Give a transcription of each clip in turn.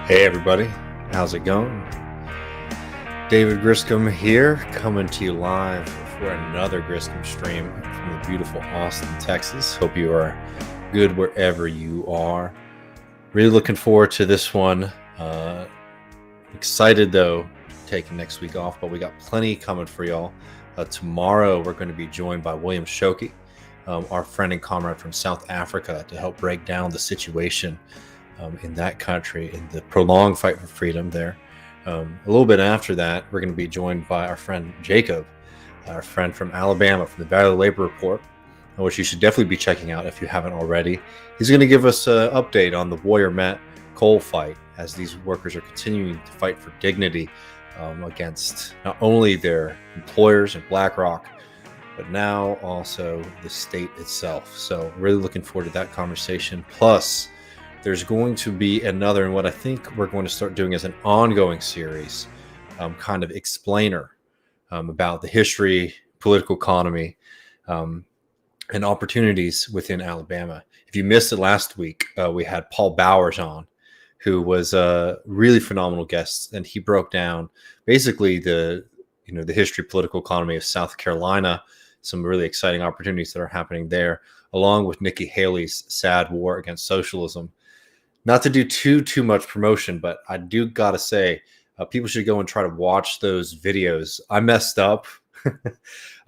Hey everybody, how's it going? David Griscom here, coming to you live for another Griscom stream from the beautiful Austin, Texas. Hope you are good wherever you are. Really looking forward to this one. Excited though, taking next week off, but we got plenty coming for y'all. Tomorrow we're going to be joined by William Shoki, our friend and comrade from South Africa, to help break down the situation in that country, in the prolonged fight for freedom there. A little bit after that, we're going to be joined by our friend Jacob, our friend from Alabama, from the Valley Labor Report, which you should definitely be checking out if you haven't already. He's going to give us an update on the Warrior Met coal fight as these workers are continuing to fight for dignity against not only their employers and BlackRock, but now also the state itself. So really looking forward to that conversation. Plus, there's going to be another, and what I think we're going to start doing as an ongoing series, kind of explainer about the history, political economy, and opportunities within Alabama. If you missed it last week, we had Paul Bowers on, who was a really phenomenal guest, and he broke down basically the history, political economy of South Carolina, some really exciting opportunities that are happening there, along with Nikki Haley's sad war against socialism. Not to do too much promotion, but I do gotta say, people should go and try to watch those videos. I messed up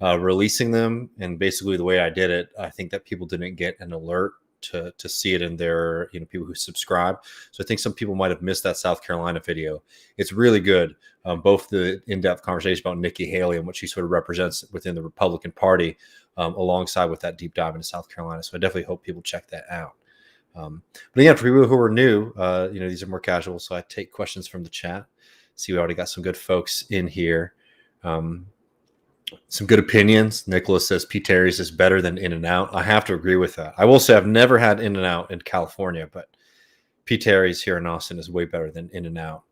releasing them, and basically the way I did it, I think that people didn't get an alert to see it in their people who subscribe. So I think some people might have missed that South Carolina video. It's really good, both the in-depth conversation about Nikki Haley and what she sort of represents within the Republican Party, alongside with that deep dive into South Carolina. So I definitely hope people check that out. But again, for people who are new, these are more casual, so I take questions from the chat. See, we already got some good folks in here. Some good opinions. Nicholas says P. Terry's is better than In-N-Out. I have to agree with that. I will say I've never had In-N-Out in California, but P. Terry's here in Austin is way better than In-N-Out,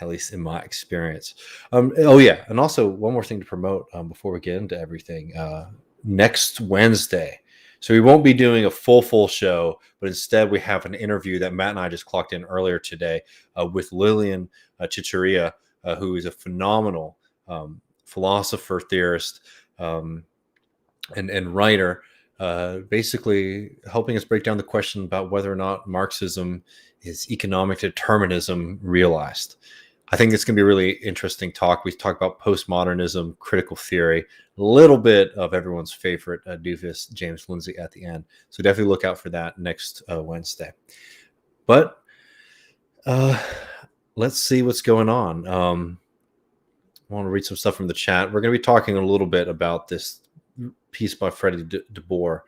at least in my experience. And also one more thing to promote before we get into everything. Next Wednesday, so we won't be doing a full show, but instead we have an interview that Matt and I just clocked in earlier today with Lillian Chicheria, who is a phenomenal philosopher, theorist, and writer, basically helping us break down the question about whether or not Marxism is economic determinism realized. I think it's going to be a really interesting talk. We talk about postmodernism, critical theory, a little bit of everyone's favorite doofus, James Lindsay, at the end. So definitely look out for that next Wednesday. But let's see what's going on. I want to read some stuff from the chat. We're going to be talking a little bit about this piece by Freddie deBoer,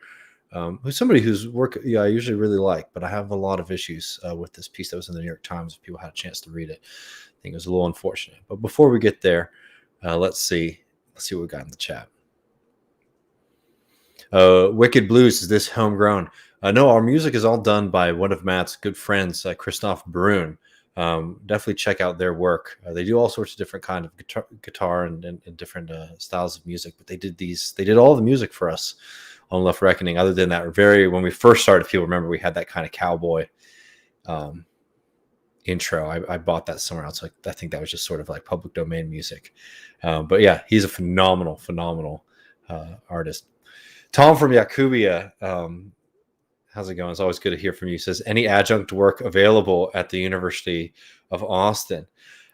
who's somebody whose work I usually really like, but I have a lot of issues with this piece that was in the New York Times. If people had a chance to read it, I think it was a little unfortunate. But before we get there, let's see what we got in the chat. Wicked Blues, is this homegrown? No, our music is all done by one of Matt's good friends, Christoph Brun. Definitely check out their work. They do all sorts of different kind of guitar and different styles of music, but they did all the music for us on Left Reckoning. Other than that, when we first started, people remember we had that kind of cowboy intro. I bought that somewhere else. I think that was just sort of like public domain music. But yeah, he's a phenomenal artist. Tom from Yakubia, how's it going? It's always good to hear from you. He says, any adjunct work available at the University of Austin?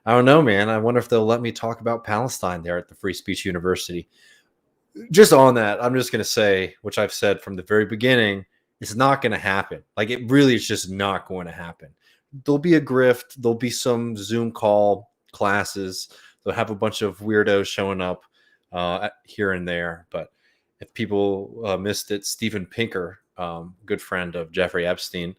I don't know, man. I wonder if they'll let me talk about Palestine there at the Free Speech University. Just on that, I'm just going to say, which I've said from the very beginning, it's not going to happen. Like, it really is just not going to happen. There'll be a grift. There'll be some Zoom call classes. They'll have a bunch of weirdos showing up here and there. But if people missed it, Steven Pinker, good friend of Jeffrey Epstein,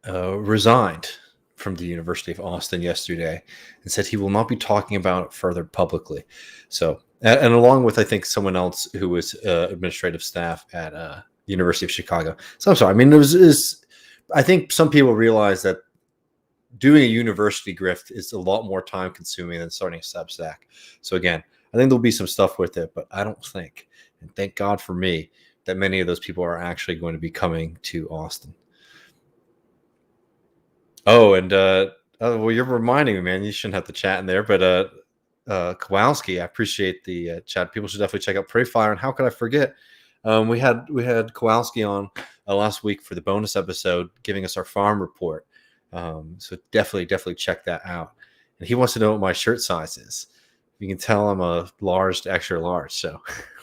resigned from the University of Austin yesterday and said he will not be talking about it further publicly. So, and along with, I think, someone else who was administrative staff at the University of Chicago. So I'm sorry. I mean, I think some people realize that doing a university grift is a lot more time consuming than starting a Substack. So again, I think there'll be some stuff with it, but I don't think, and thank God for me, that many of those people are actually going to be coming to Austin. Oh, and well, you're reminding me, man. You shouldn't have to chat in there, but Kowalski, I appreciate the chat. People should definitely check out Prey Fire. And how could I forget? We had Kowalski on last week for the bonus episode, giving us our farm report. So definitely check that out. And he wants to know what my shirt size is. You can tell I'm a large to extra large. So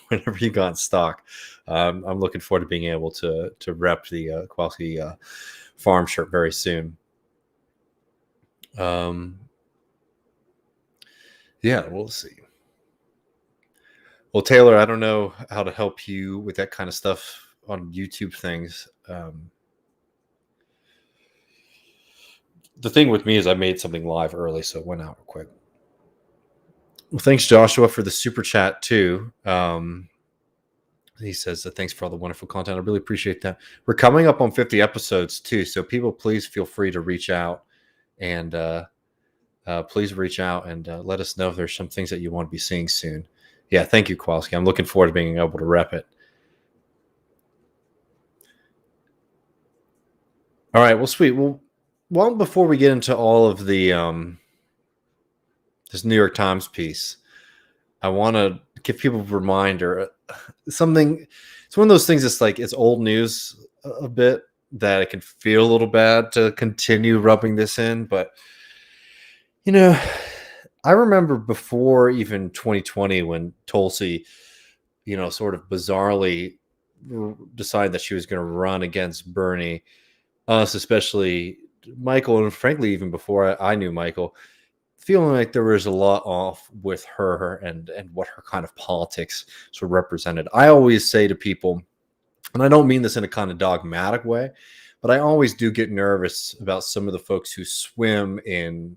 whenever you got in stock, I'm looking forward to being able to rep the Kowalski farm shirt very soon. Yeah, we'll see. Well, Taylor, I don't know how to help you with that kind of stuff on YouTube things. The thing with me is I made something live early, so it went out real quick. Well, thanks, Joshua, for the super chat too. He says, thanks for all the wonderful content. I really appreciate that. We're coming up on 50 episodes too, so people, please feel free to reach out and please reach out and let us know if there's some things that you want to be seeing soon. Yeah, thank you, Kowalski. I'm looking forward to being able to rep it. All right, well, sweet. Well, before we get into all of the this New York Times piece, I want to give people a reminder. Something. It's one of those things that's like it's old news a bit that it can feel a little bad to continue rubbing this in, but you know, I remember before even 2020 when Tulsi, sort of bizarrely decided that she was going to run against Bernie, us, especially Michael, and frankly, even before I knew Michael, feeling like there was a lot off with her and what her kind of politics sort of represented. I always say to people, and I don't mean this in a kind of dogmatic way, but I always do get nervous about some of the folks who swim in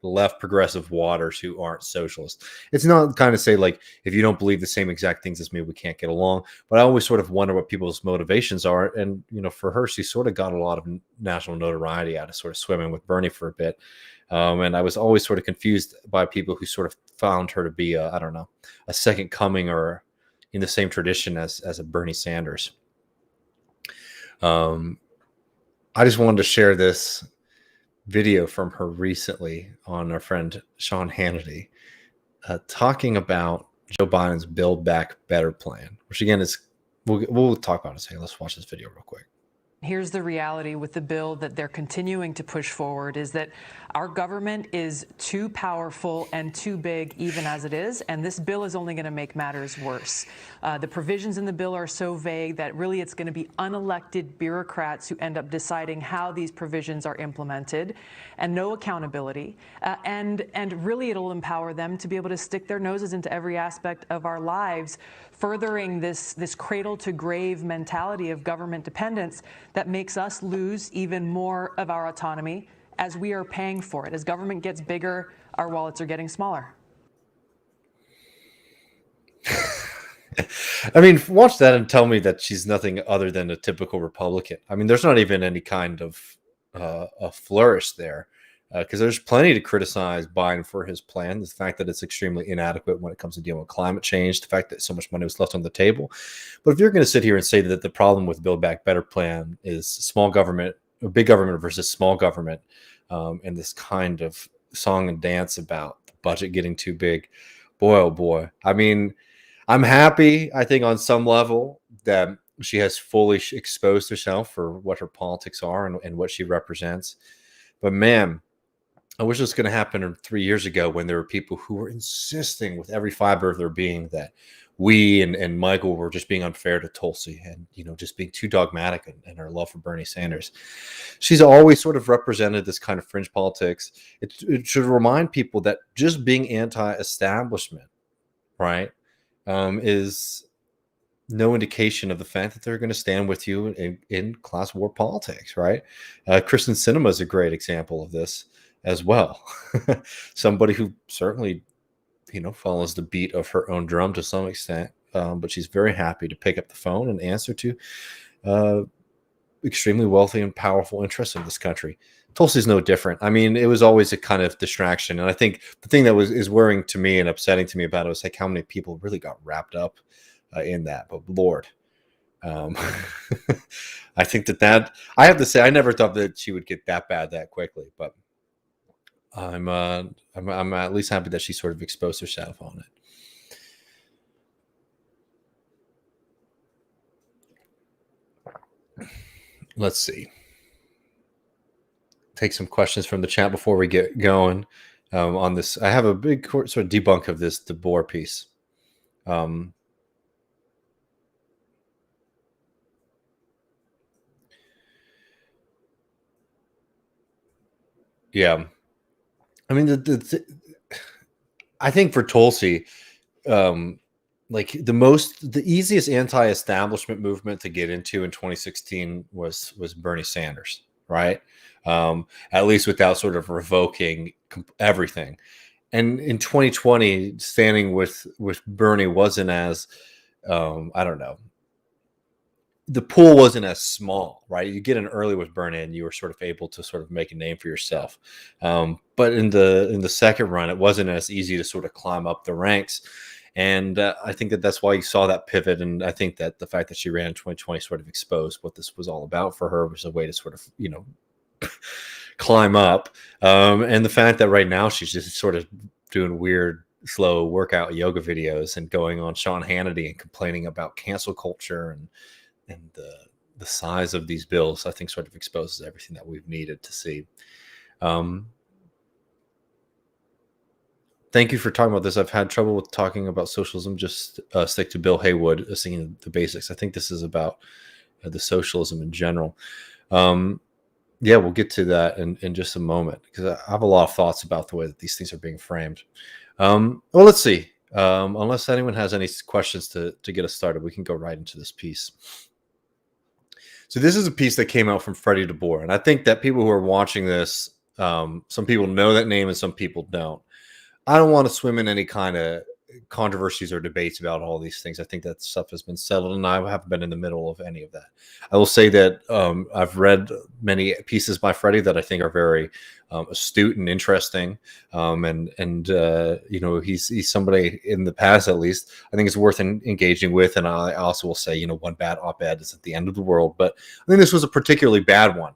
left progressive waters who aren't socialist. It's not kind of say like, if you don't believe the same exact things as me, we can't get along. But I always sort of wonder what people's motivations are. And, for her, she sort of got a lot of national notoriety out of sort of swimming with Bernie for a bit. And I was always sort of confused by people who sort of found her to be a second coming or in the same tradition as a Bernie Sanders. I just wanted to share this video from her recently on our friend Sean Hannity, talking about Joe Biden's Build Back Better plan, which again is we'll talk about it. So let's watch this video real quick. Here's the reality with the bill that they're continuing to push forward is that our government is too powerful and too big even as it is, and this bill is only going to make matters worse. The provisions in the bill are so vague that really it's going to be unelected bureaucrats who end up deciding how these provisions are implemented, and no accountability. And really it'll empower them to be able to stick their noses into every aspect of our lives, furthering this cradle to grave mentality of government dependence that makes us lose even more of our autonomy as we are paying for it. As government gets bigger, our wallets are getting smaller. I mean, watch that and tell me that she's nothing other than a typical Republican. I mean, there's not even any kind of a flourish there, because there's plenty to criticize Biden for his plan. The fact that it's extremely inadequate when it comes to dealing with climate change, the fact that so much money was left on the table. But if you're going to sit here and say that the problem with Build Back Better plan is small government, or big government versus small government, and this kind of song and dance about the budget getting too big, boy, oh boy. I mean, I'm happy, I think, on some level that she has fully exposed herself for what her politics are and what she represents. But man, I wish it was going to happen 3 years ago when there were people who were insisting with every fiber of their being that we and Michael were just being unfair to Tulsi and, just being too dogmatic in our love for Bernie Sanders. She's always sort of represented this kind of fringe politics. It should remind people that just being anti-establishment, right, is no indication of the fact that they're going to stand with you in class war politics, right? Kristen Sinema is a great example of this as well. Somebody who certainly, follows the beat of her own drum to some extent, but she's very happy to pick up the phone and answer to extremely wealthy and powerful interests in this country. Tulsi's no different. I mean, it was always a kind of distraction. And I think the thing that is worrying to me and upsetting to me about it was like how many people really got wrapped up in that. But Lord, I think that I have to say I never thought that she would get that bad that quickly, but I'm at least happy that she sort of exposed herself on it. Let's see. Take some questions from the chat before we get going on this. I have a big sort of debunk of this deBoer piece. Yeah, I mean, I think for Tulsi, like the easiest anti-establishment movement to get into in 2016 was Bernie Sanders, right? At least without sort of revoking everything. And in 2020, standing with Bernie wasn't as I don't know. The pool wasn't as small, right? You get in early with Bernie, and you were sort of able to sort of make a name for yourself. But in the second run, it wasn't as easy to sort of climb up the ranks. And I think that's why you saw that pivot. And I think that the fact that she ran in 2020 sort of exposed what this was all about for her, was a way to sort of, climb up. And the fact that right now she's just sort of doing weird, slow workout yoga videos and going on Sean Hannity and complaining about cancel culture and the size of these bills, I think sort of exposes everything that we've needed to see. Thank you for talking about this. I've had trouble with talking about socialism. Just stick to Bill Haywood, singing the basics. I think this is about the socialism in general. Yeah, we'll get to that in just a moment, because I have a lot of thoughts about the way that these things are being framed. Well, let's see. Unless anyone has any questions to get us started, we can go right into this piece. So this is a piece that came out from Freddie deBoer, and I think that people who are watching this, some people know that name and some people don't. I don't want to swim in any kind of controversies or debates about all these things. I think that stuff has been settled, and I haven't been in the middle of any of that. I will say that I've read many pieces by Freddie that I think are very astute and interesting, and he's somebody in the past, at least, I think it's worth engaging with. And I also will say, one bad op-ed is at the end of the world, but I think this was a particularly bad one,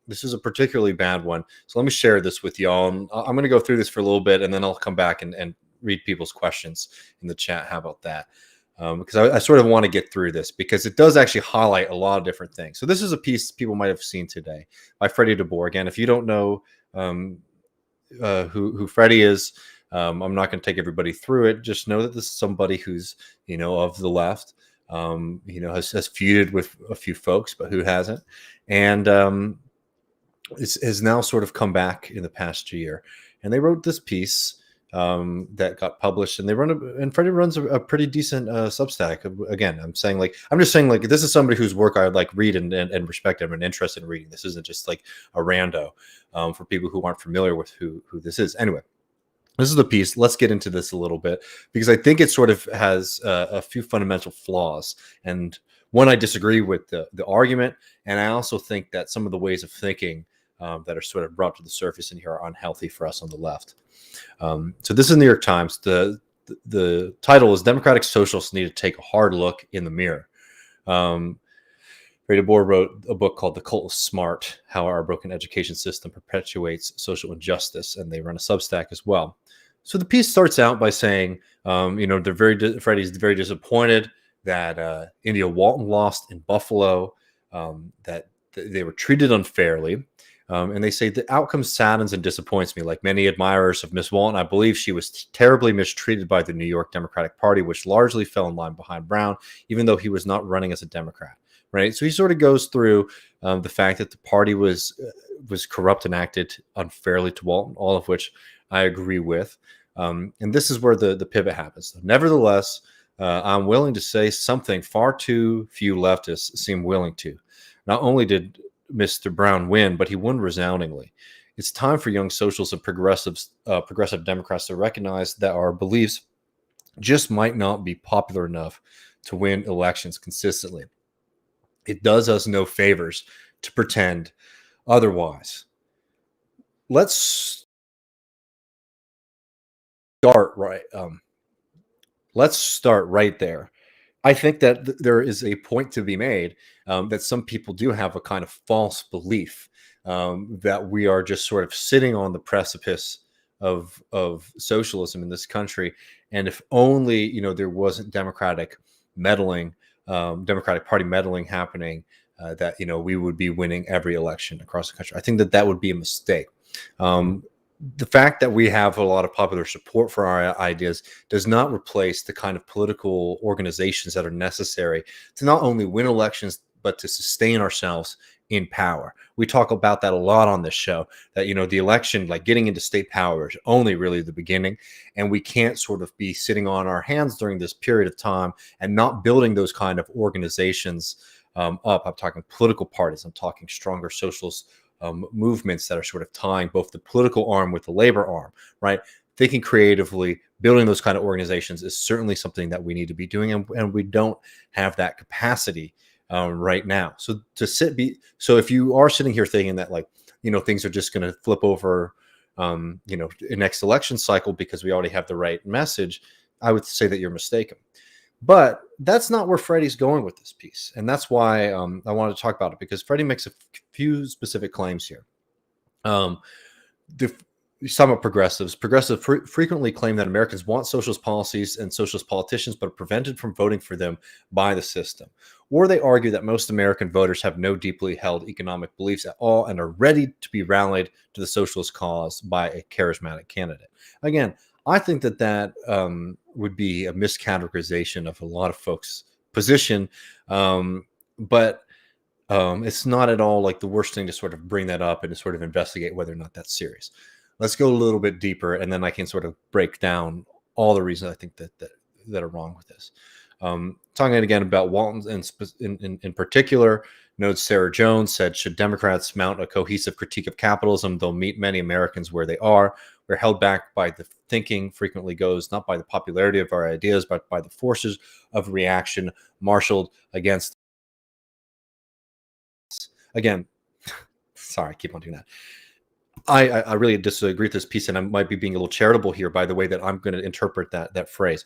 this is a particularly bad one. So let me share this with y'all. And I'm going to go through this for a little bit, and then I'll come back and read people's questions in the chat. How about that? Because I sort of want to get through this, because it does actually highlight a lot of different things. So this is a piece people might have seen today by Freddie deBoer. Again, if you don't know who Freddie is, I'm not going to take everybody through it. Just know that this is somebody who's, of the left, has feuded with a few folks, but who hasn't. And has now sort of come back in the past year, and they wrote this piece that got published, and Freddie runs a pretty decent Substack. Again, I'm just saying this is somebody whose work I would like read and respect and am interested in reading. This isn't just like a rando for people who aren't familiar with who this is. Anyway, this is the piece. Let's get into this a little bit, because I think it sort of has a few fundamental flaws. And one, I disagree with the argument, and I also think that some of the ways of thinking that are sort of brought to the surface in here are unhealthy for us on the left. So this is New York Times. The title is "Democratic Socialists Need to Take a Hard Look in the Mirror." Freddie deBoer wrote a book called "The Cult of Smart: How Our Broken Education System Perpetuates Social Injustice," and they run a Substack as well. So the piece starts out by saying, Freddie's very disappointed that India Walton lost in Buffalo, that they were treated unfairly. And they say the outcome saddens and disappoints me. Like many admirers of Miss Walton, I believe she was terribly mistreated by the New York Democratic Party, which largely fell in line behind Brown, even though he was not running as a Democrat. Right. So he sort of goes through the fact that the party was corrupt and acted unfairly to Walton, all of which I agree with. And this is where the pivot happens. Nevertheless, I'm willing to say something far too few leftists seem willing to. Not only did Mr. Brown win, but he won resoundingly. It's time for young socialists and progressive Democrats to recognize that our beliefs just might not be popular enough to win elections consistently. It does us no favors to pretend otherwise. Let's start right. let's start right there. I think that there is a point to be made that some people do have a kind of false belief that we are just sort of sitting on the precipice of socialism in this country, and if only there wasn't democratic meddling, Democratic Party meddling happening, that we would be winning every election across the country. I think that that would be a mistake. Um, the fact that we have a lot of popular support for our ideas does not replace the kind of political organizations that are necessary to not only win elections, but to sustain ourselves in power. We talk about that a lot on this show, that, the election, like getting into state power, is only really the beginning. And we can't sort of be sitting on our hands during this period of time and not building those kind of organizations up. I'm talking political parties. I'm talking stronger socialist movements that are sort of tying both the political arm with the labor arm, right? Thinking creatively, building those kind of organizations is certainly something that we need to be doing, and we don't have that capacity right now. So so if you are sitting here thinking that things are just going to flip over, next election cycle because we already have the right message, I would say that you're mistaken. But that's not where Freddie's going with this piece. And that's why I wanted to talk about it, because Freddie makes a few specific claims here. Some of progressives frequently claim that Americans want socialist policies and socialist politicians, but are prevented from voting for them by the system. Or they argue that most American voters have no deeply held economic beliefs at all and are ready to be rallied to the socialist cause by a charismatic candidate. Again, I think that would be a miscategorization of a lot of folks' position, but it's not at all like the worst thing to sort of bring that up and to sort of investigate whether or not that's serious. Let's go a little bit deeper, and then I can sort of break down all the reasons I think that are wrong with this. Talking again about Walton in particular, notes Sarah Jones said, should Democrats mount a cohesive critique of capitalism, they'll meet many Americans where they are. We're held back by the thinking frequently goes not by the popularity of our ideas, but by the forces of reaction marshaled against us. Again, sorry, I keep on doing that. I really disagree with this piece, and I might be being a little charitable here by the way that I'm going to interpret that phrase.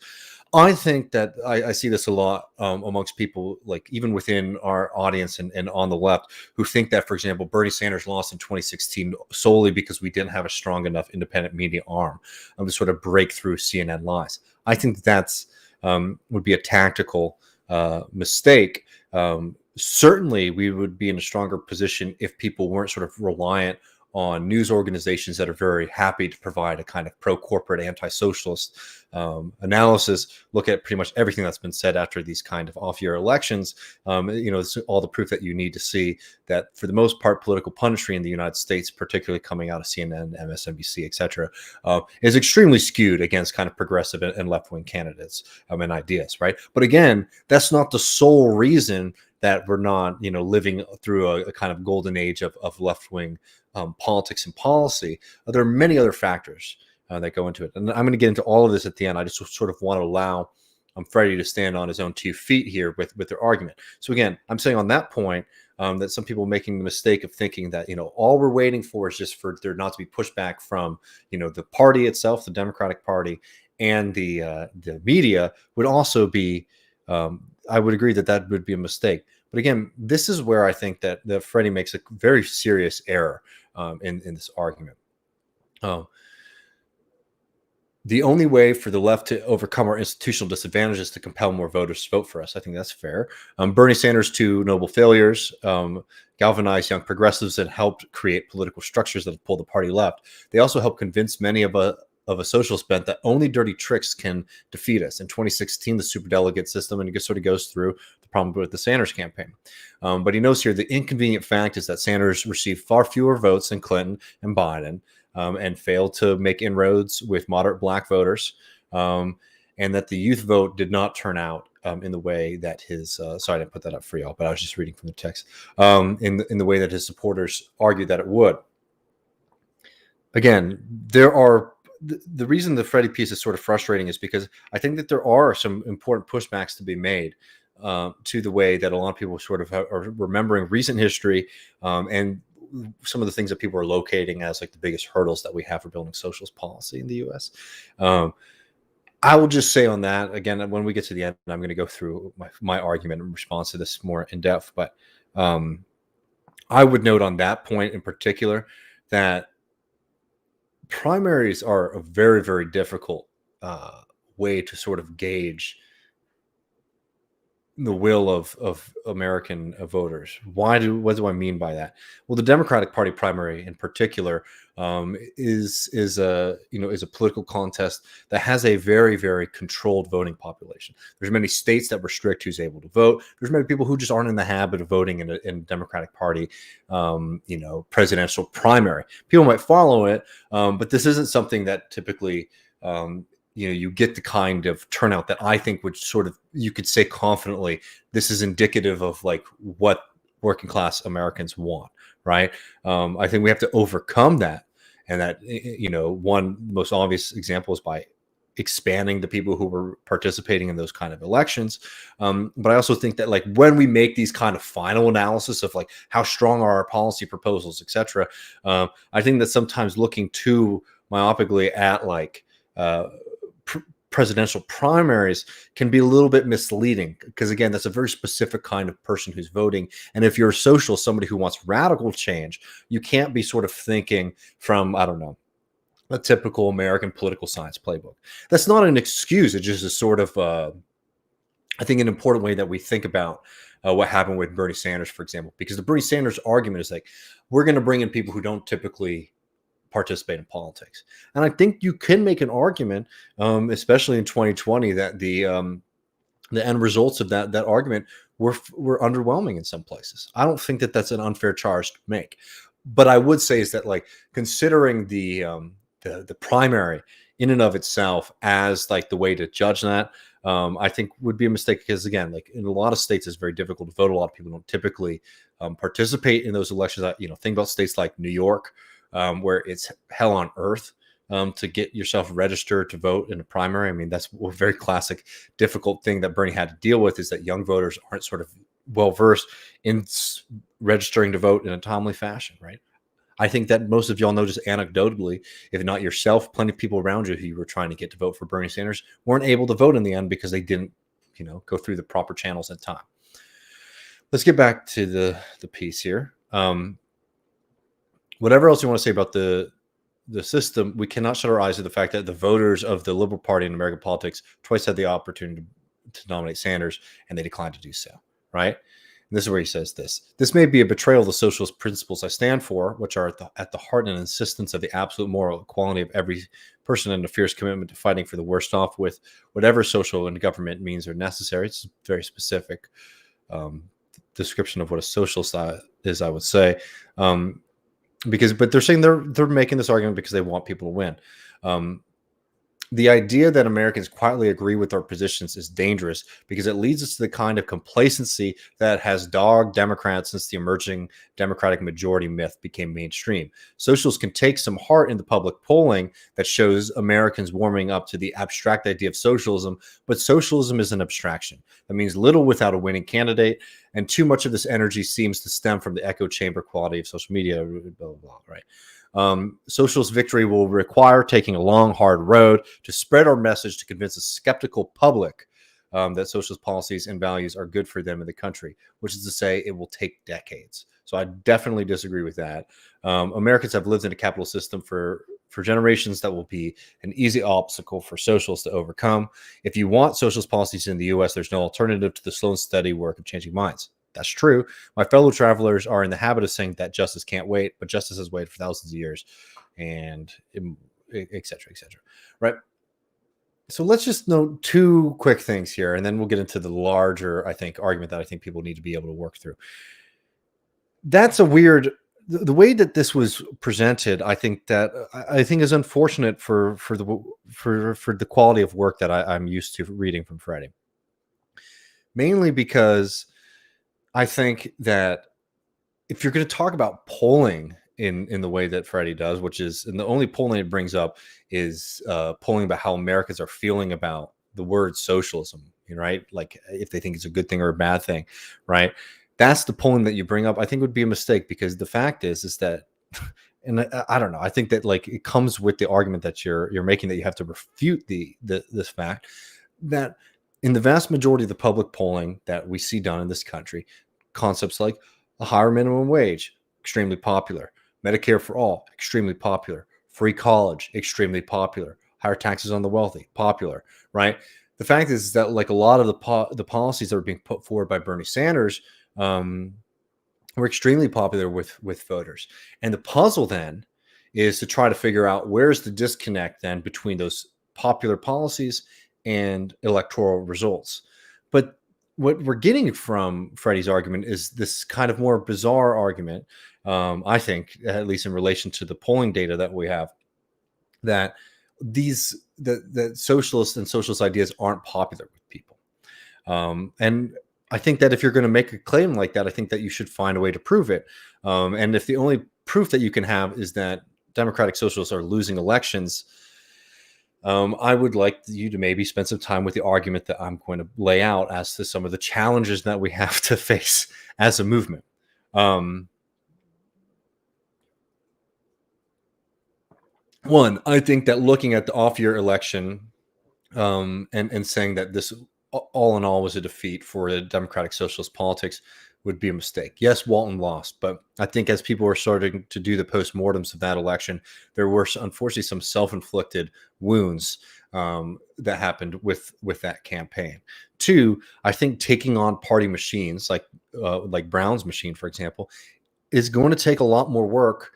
I think that I see this a lot amongst people, like even within our audience and on the left, who think that, for example, Bernie Sanders lost in 2016 solely because we didn't have a strong enough independent media arm to sort of break through CNN lies. I think that's would be a tactical mistake. Certainly, we would be in a stronger position if people weren't sort of reliant on news organizations that are very happy to provide a kind of pro-corporate, anti-socialist analysis, look at pretty much everything that's been said after these kind of off-year elections. It's all the proof that you need to see that, for the most part, political punditry in the United States, particularly coming out of CNN, MSNBC, etc., is extremely skewed against kind of progressive and left-wing candidates and ideas, right? But again, that's not the sole reason that we're not, living through a kind of golden age of left-wing politics and policy. There are many other factors that go into it. And I'm going to get into all of this at the end. I just sort of want to allow Freddie to stand on his own 2 feet here with their argument. So again, I'm saying on that point that some people are making the mistake of thinking that, all we're waiting for is just for there not to be pushback from, the party itself, the Democratic Party, and the media would also be, I would agree that would be a mistake. But again, this is where I think that Freddie makes a very serious error in this argument. The only way for the left to overcome our institutional disadvantages is to compel more voters to vote for us. I think that's fair. Bernie Sanders' 2 noble failures galvanized young progressives and helped create political structures that have pulled the party left. They also helped convince many of a socialist bent that only dirty tricks can defeat us. In 2016, the superdelegate system, and it sort of goes through the problem with the Sanders campaign. But he knows here the inconvenient fact is that Sanders received far fewer votes than Clinton and Biden, and failed to make inroads with moderate black voters, and that the youth vote did not turn out in the way that his sorry, I didn't put that up for y'all, but I was just reading from the text, in the way that his supporters argued that it would. Again, there are the reason the Freddie piece is sort of frustrating is because I think that there are some important pushbacks to be made to the way that a lot of people sort of are remembering recent history and some of the things that people are locating as like the biggest hurdles that we have for building socialist policy in the U.S. I will just say on that again, when we get to the end, I'm going to go through my argument in response to this more in depth. But I would note on that point in particular that primaries are a very, very difficult way to sort of gauge the will of American voters. What do I mean by that? Well, the Democratic Party primary in particular is a political contest that has a very, very controlled voting population. There's many states that restrict who's able to vote. There's many people who just aren't in the habit of voting in a Democratic Party presidential primary. People might follow it, but this isn't something that typically you get the kind of turnout that I think would sort of, you could say confidently, this is indicative of like what working class Americans want, right? I think we have to overcome that. And that, one most obvious example is by expanding the people who were participating in those kind of elections. But I also think that like when we make these kind of final analysis of like how strong are our policy proposals, et cetera, I think that sometimes looking too myopically at like, presidential primaries can be a little bit misleading because again, that's a very specific kind of person who's voting. And if you're a socialist, somebody who wants radical change, you can't be sort of thinking from, I don't know, a typical American political science playbook. That's not an excuse. It just is sort of, I think, an important way that we think about what happened with Bernie Sanders, for example, because the Bernie Sanders argument is like, we're going to bring in people who don't typically participate in politics. And I think you can make an argument, especially in 2020, that the end results of that argument were underwhelming in some places. I don't think that that's an unfair charge to make. But I would say is that like considering the primary in and of itself as like the way to judge that, I think would be a mistake because again, like in a lot of states, it's very difficult to vote. A lot of people don't typically participate in those elections. Think about states like New York, where it's hell on earth to get yourself registered to vote in a primary. I mean, that's a very classic, difficult thing that Bernie had to deal with is that young voters aren't sort of well-versed in registering to vote in a timely fashion, right? I think that most of y'all know just anecdotally, if not yourself, plenty of people around you who you were trying to get to vote for Bernie Sanders weren't able to vote in the end because they didn't, go through the proper channels in time. Let's get back to the piece here. Whatever else you want to say about the system, we cannot shut our eyes to the fact that the voters of the Liberal Party in American politics twice had the opportunity to nominate Sanders, and they declined to do so, right? And this is where he says this. This may be a betrayal of the socialist principles I stand for, which are at the heart and insistence of the absolute moral equality of every person and a fierce commitment to fighting for the worst off with whatever social and government means are necessary. It's a very specific description of what a socialist is, I would say. But they're saying they're making this argument because they want people to win. The idea that Americans quietly agree with our positions is dangerous because it leads us to the kind of complacency that has dogged Democrats since the emerging Democratic majority myth became mainstream. Socialists can take some heart in the public polling that shows Americans warming up to the abstract idea of socialism, but socialism is an abstraction. That means little without a winning candidate, and too much of this energy seems to stem from the echo chamber quality of social media, blah, blah, blah, right? Socialist victory will require taking a long, hard road to spread our message to convince a skeptical public that socialist policies and values are good for them in the country, which is to say it will take decades. So I definitely disagree with that. Americans have lived in a capitalist system for generations that will be an easy obstacle for socialists to overcome. If you want socialist policies in the U.S., there's no alternative to the slow and steady work of changing minds. That's true. My fellow travelers are in the habit of saying that justice can't wait, but justice has waited for thousands of years, and et cetera, right? So let's just note two quick things here, and then we'll get into the larger, I think, argument that I think people need to be able to work through. That's a weird, the way that this was presented, I think is unfortunate for the quality of work that I'm used to reading from Freddie. Mainly because I think that if you're going to talk about polling in the way that Freddie does, which is, and the only polling it brings up is polling about how Americans are feeling about the word socialism, right? Like if they think it's a good thing or a bad thing, right? That's the polling that you bring up. I think would be a mistake because the fact is that and I don't know. I think that like it comes with the argument that you're making, that you have to refute this fact that in the vast majority of the public polling that we see done in this country, concepts like a higher minimum wage, extremely popular; Medicare for all, extremely popular; free college, extremely popular; higher taxes on the wealthy, popular, right? The fact is that like a lot of the policies that are being put forward by Bernie Sanders were extremely popular with voters. And the puzzle then is to try to figure out where's the disconnect then between those popular policies and electoral results. But what we're getting from Freddie's argument is this kind of more bizarre argument, I think, at least in relation to the polling data that we have, that the socialists and socialist ideas aren't popular with people. And I think that if you're going to make a claim like that, I think that you should find a way to prove it. And if the only proof that you can have is that Democratic Socialists are losing elections, I would like you to maybe spend some time with the argument that I'm going to lay out as to some of the challenges that we have to face as a movement. One, I think that looking at the off-year election and saying that this all in all was a defeat for the Democratic Socialist politics would be a mistake. Yes, Walton lost, but I think as people were starting to do the postmortems of that election, there were unfortunately some self-inflicted wounds that happened with that campaign. Two, I think taking on party machines like Brown's machine, for example, is going to take a lot more work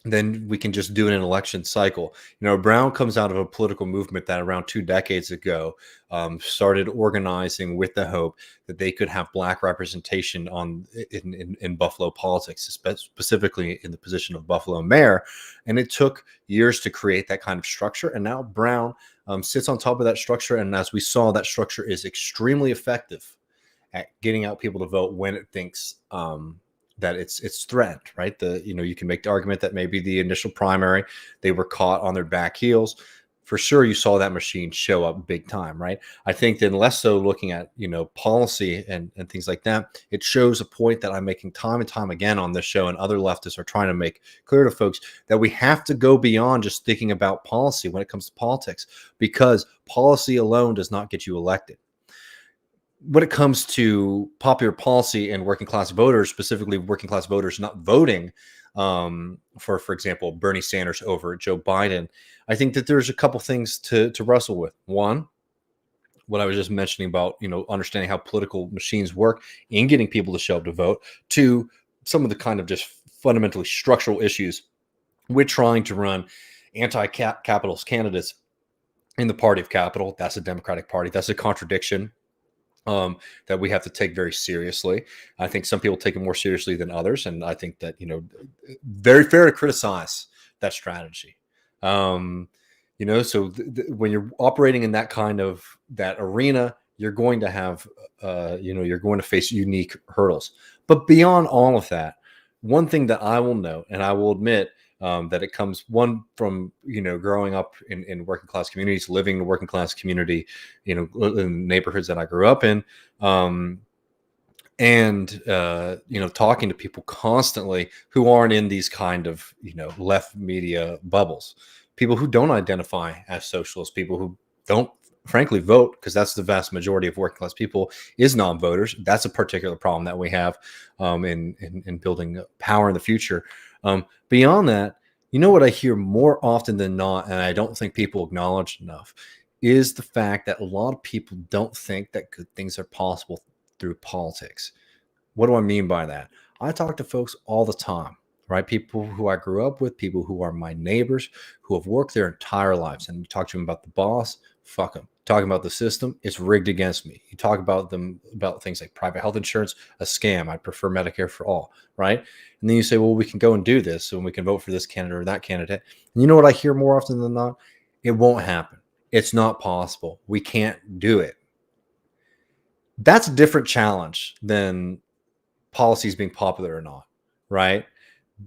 then we can just do in an election cycle. You know, Brown comes out of a political movement that around 2 decades ago started organizing with the hope that they could have Black representation in Buffalo politics, specifically in the position of Buffalo mayor. And it took years to create that kind of structure. And now Brown sits on top of that structure. And as we saw, that structure is extremely effective at getting out people to vote when it thinks that it's threatened, right? You can make the argument that maybe the initial primary, they were caught on their back heels. For sure, you saw that machine show up big time, right? I think then less so looking at, policy and things like that, it shows a point that I'm making time and time again on this show, and other leftists are trying to make clear to folks that we have to go beyond just thinking about policy when it comes to politics, because policy alone does not get you elected. When it comes to popular policy and working class voters, specifically working class voters not voting for example, Bernie Sanders over Joe Biden, I think that there's a couple things to wrestle with. One, what I was just mentioning about, understanding how political machines work in getting people to show up to vote. Two, some of the kind of just fundamentally structural issues with trying to run anti-capitalist candidates in the party of capital. That's a Democratic Party. That's a contradiction that we have to take very seriously. I think some people take it more seriously than others, and I think that very fair to criticize that strategy. So when you're operating in that kind of that arena, you're going to have you're going to face unique hurdles. But beyond all of that, one thing that I will note, and I will admit that it comes from growing up in working class communities, living in a working class community, in neighborhoods that I grew up in, and talking to people constantly who aren't in these kind of left media bubbles, people who don't identify as socialists, people who don't frankly vote, because that's the vast majority of working class people is non-voters. That's a particular problem that we have in building power in the future. Beyond that, what I hear more often than not, and I don't think people acknowledge enough, is the fact that a lot of people don't think that good things are possible through politics. What do I mean by that? I talk to folks all the time, right? People who I grew up with, people who are my neighbors, who have worked their entire lives. And you talk to them about the boss, fuck them. Talking about the system, it's rigged against me. You talk about things like private health insurance, a scam. I prefer Medicare for all, right? And then you say, well, we can go and do this, and we can vote for this candidate or that candidate. And you know what I hear more often than not? It won't happen. It's not possible. We can't do it. That's a different challenge than policies being popular or not, right?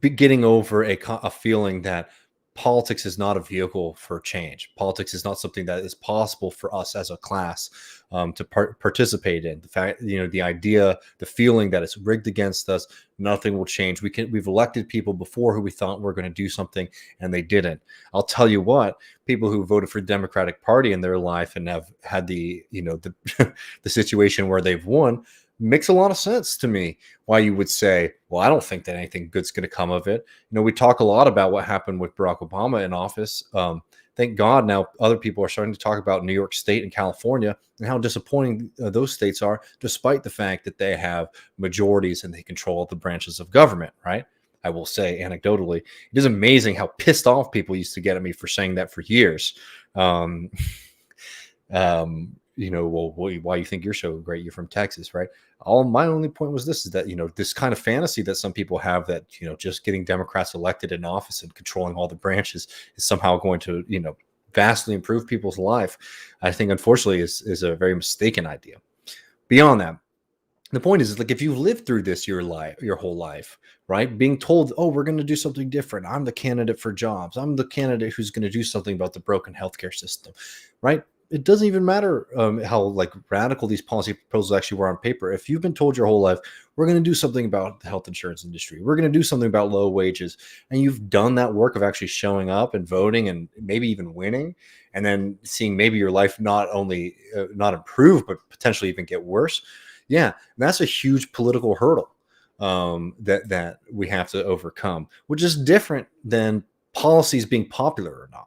Getting over a feeling that politics is not a vehicle for change. Politics is not something that is possible for us as a class to participate in. The fact, the idea, the feeling that it's rigged against us, nothing will change. We've elected people before who we thought were going to do something, and they didn't. I'll tell you what, people who voted for the Democratic Party in their life and have had the the situation where they've won, makes a lot of sense to me why you would say, well, I don't think that anything good's going to come of it. We talk a lot about what happened with Barack Obama in office. Thank God now other people are starting to talk about New York State and California and how disappointing those states are, despite the fact that they have majorities and they control the branches of government, right? I will say anecdotally, it is amazing how pissed off people used to get at me for saying that for years. Well, why you think you're so great? You're from Texas, right? My only point was this, is that, this kind of fantasy that some people have that, just getting Democrats elected in office and controlling all the branches is somehow going to, vastly improve people's life. I think, unfortunately, is a very mistaken idea. Beyond that, the point is like, if you've lived through this your whole life, right? Being told, oh, we're going to do something different. I'm the candidate for jobs. I'm the candidate who's going to do something about the broken healthcare system, right? It doesn't even matter how like radical these policy proposals actually were on paper. If you've been told your whole life, we're going to do something about the health insurance industry, we're going to do something about low wages, and you've done that work of actually showing up and voting and maybe even winning, and then seeing maybe your life not only not improve, but potentially even get worse. Yeah, that's a huge political hurdle that we have to overcome, which is different than policies being popular or not.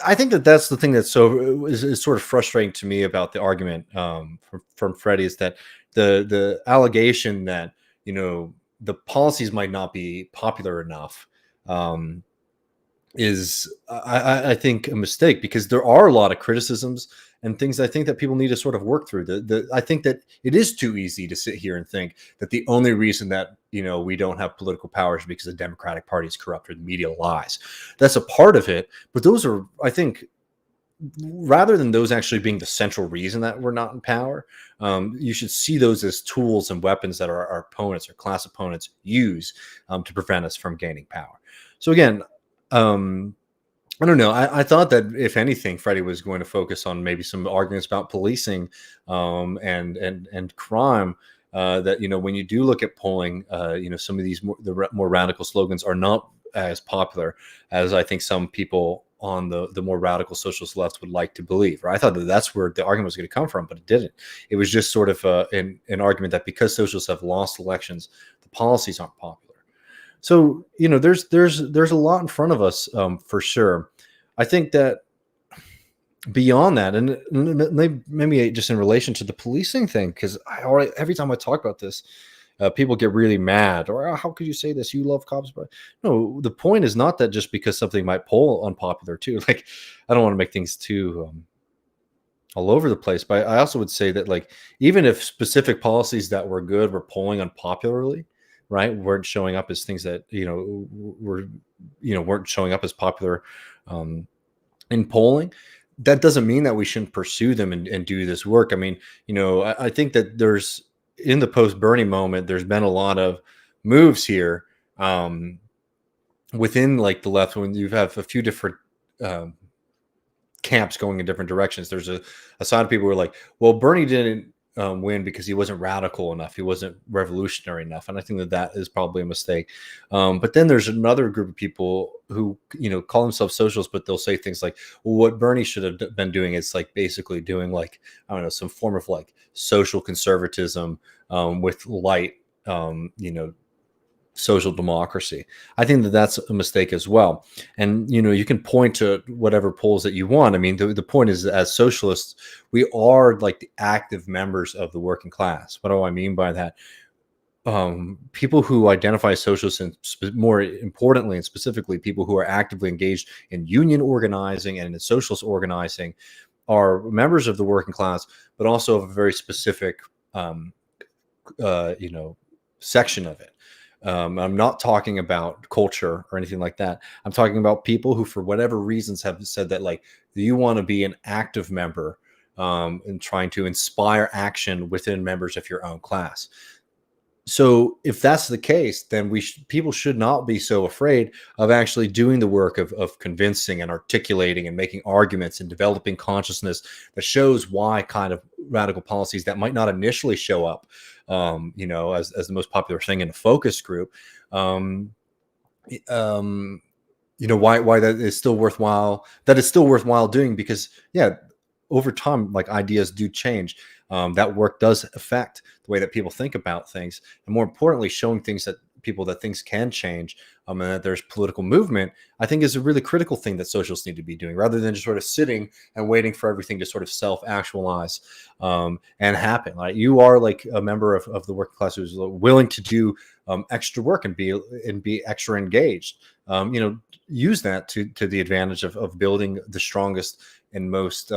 I think that's the thing that's is sort of frustrating to me about the argument from Freddie, is that the allegation that the policies might not be popular enough is I think a mistake, because there are a lot of criticisms and things I think that people need to sort of work through. I think that it is too easy to sit here and think that the only reason that we don't have political power is because the Democratic Party is corrupt or the media lies. That's a part of it, but those are, I think, rather than those actually being the central reason that we're not in power, you should see those as tools and weapons that our opponents or class opponents use to prevent us from gaining power. So again, I don't know. I thought that if anything, Freddie was going to focus on maybe some arguments about policing and crime. That when you do look at polling, some of these more radical slogans are not as popular as I think some people on the more radical socialist left would like to believe. Right? I thought that that's where the argument was going to come from, but it didn't. It was just sort of an argument that because socialists have lost elections, the policies aren't popular. So there's a lot in front of us for sure. I think that beyond that, and maybe just in relation to the policing thing, because every time I talk about this, people get really mad, or how could you say this? You love cops, but no. The point is not that just because something might poll unpopular too. Like, I don't want to make things too all over the place, but I also would say that, like, even if specific policies that were good were polling unpopularly, right, weren't showing up as things that weren't showing up as popular in polling, that doesn't mean that we shouldn't pursue them and do this work. I mean, I think that there's, in the post-Bernie moment, there's been a lot of moves here within like the left, when you have a few different camps going in different directions. There's a side of people who are like, well, Bernie didn't win because he wasn't radical enough, he wasn't revolutionary enough, and I think that is probably a mistake. But then there's another group of people who call themselves socialists, but they'll say things like, well, what Bernie should have been doing is like basically doing, like, I don't know, some form of like social conservatism with light social democracy. I think that that's a mistake as well. And you can point to whatever polls that you want. I mean, the point is, as socialists, we are like the active members of the working class. What do I mean by that? People who identify as socialists, and more importantly and specifically people who are actively engaged in union organizing and in socialist organizing, are members of the working class, but also of a very specific section of it. I'm not talking about culture or anything like that. I'm talking about people who, for whatever reasons, have said that, like, you want to be an active member and trying to inspire action within members of your own class. So if that's the case, then people should not be so afraid of actually doing the work of convincing and articulating and making arguments and developing consciousness that shows why kind of radical policies that might not initially show up, as the most popular thing in a focus group, why that is still worthwhile. That is still worthwhile doing because, yeah, over time, like ideas do change. That work does affect the way that people think about things, and more importantly, showing people that things can change, and that there's political movement, I think is a really critical thing that socialists need to be doing, rather than just sort of sitting and waiting for everything to sort of self-actualize and happen. Like, you are like a member of the working class who's willing to do extra work and be extra engaged. Use that to the advantage of building the strongest and most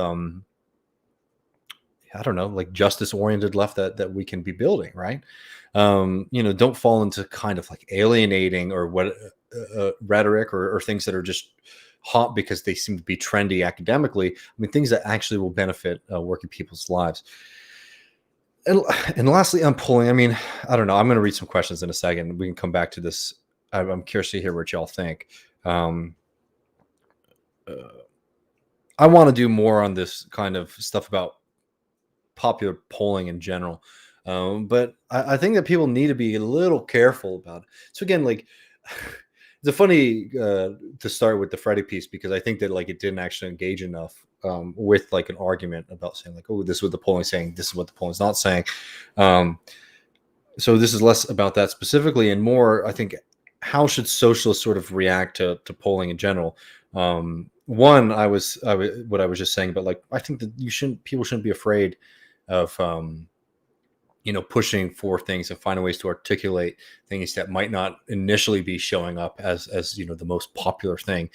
I don't know, like justice-oriented left that we can be building, right? Don't fall into kind of like alienating or what rhetoric or things that are just hot because they seem to be trendy academically. I mean, things that actually will benefit working people's lives. And lastly, on polling, I mean, I don't know. I'm going to read some questions in a second. We can come back to this. I'm curious to hear what y'all think. I want to do more on this kind of stuff about popular polling in general. But I think that people need to be a little careful about it. So again, like, it's a funny to start with the Freddie piece, because I think that like it didn't actually engage enough with like an argument about saying like, oh, this is what the polling is saying, this is what the polling is not saying. So this is less about that specifically and more, I think, how should socialists sort of react to polling in general? One, what I was just saying, but like, I think that people shouldn't be afraid of pushing for things and finding ways to articulate things that might not initially be showing up as the most popular thing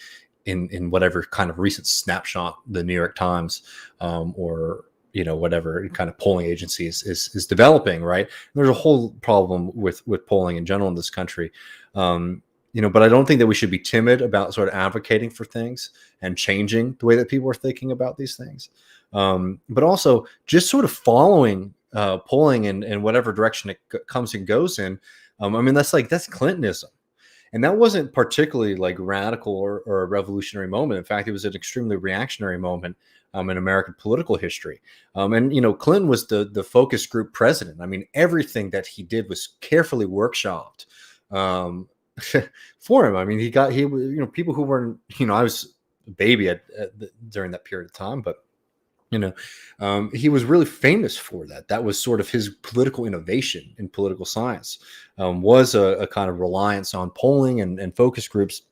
in whatever kind of recent snapshot the New York Times or whatever kind of polling agency is developing, right? And there's a whole problem with polling in general in this country. But I don't think that we should be timid about sort of advocating for things and changing the way that people are thinking about these things. But also just sort of following polling in whatever direction it comes and goes in. I mean, that's Clintonism. And that wasn't particularly like radical or a revolutionary moment. In fact, it was an extremely reactionary moment in American political history. And Clinton was the focus group president. I mean, everything that he did was carefully workshopped for him. I mean, people who weren't, I was a baby during that period of time, but he was really famous for that. That was sort of his political innovation in political science, was a kind of reliance on polling and focus groups.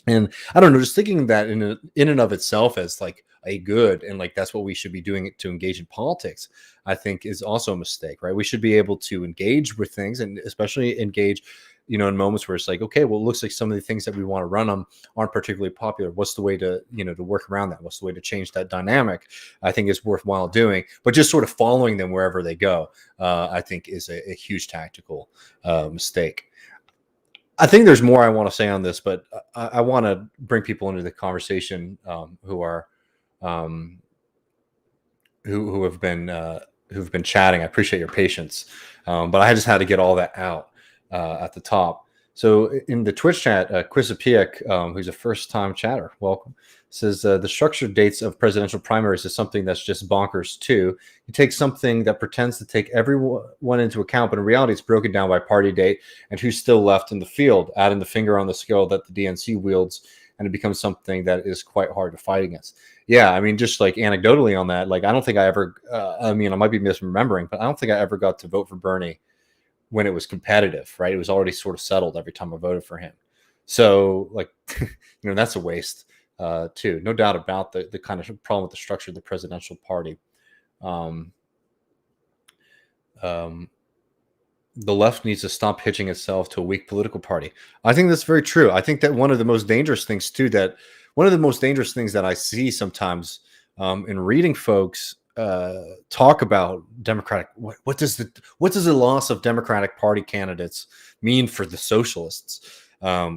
And I don't know, just thinking that in and of itself as like a good and like that's what we should be doing to engage in politics, I think is also a mistake, right? We should be able to engage with things and especially engage in moments where it's like, okay, well, it looks like some of the things that we want to run on aren't particularly popular. What's the way to, to work around that? What's the way to change that dynamic? I think is worthwhile doing, but just sort of following them wherever they go, I think is a huge tactical mistake. I think there's more I want to say on this, but I want to bring people into the conversation who are who have been chatting. I appreciate your patience, but I just had to get all that out at the top. So in the Twitch chat, Chris Apiak, who's a first-time chatter, welcome, says the structured dates of presidential primaries is something that's just bonkers too. You take something that pretends to take everyone into account, but in reality it's broken down by party date and who's still left in the field, adding the finger on the scale that the DNC wields, and it becomes something that is quite hard to fight against. Yeah, I mean, just like anecdotally on that, like I don't think I ever, I might be misremembering, but I don't think I ever got to vote for Bernie when it was competitive, right? It was already sort of settled every time I voted for him. So like, that's a waste too. No doubt about the kind of problem with the structure of the presidential party. The left needs to stop hitching itself to a weak political party. I think that's very true. I think that one of the most dangerous things that I see sometimes in reading folks talk about Democratic, what does the loss of Democratic Party candidates mean for the socialists? I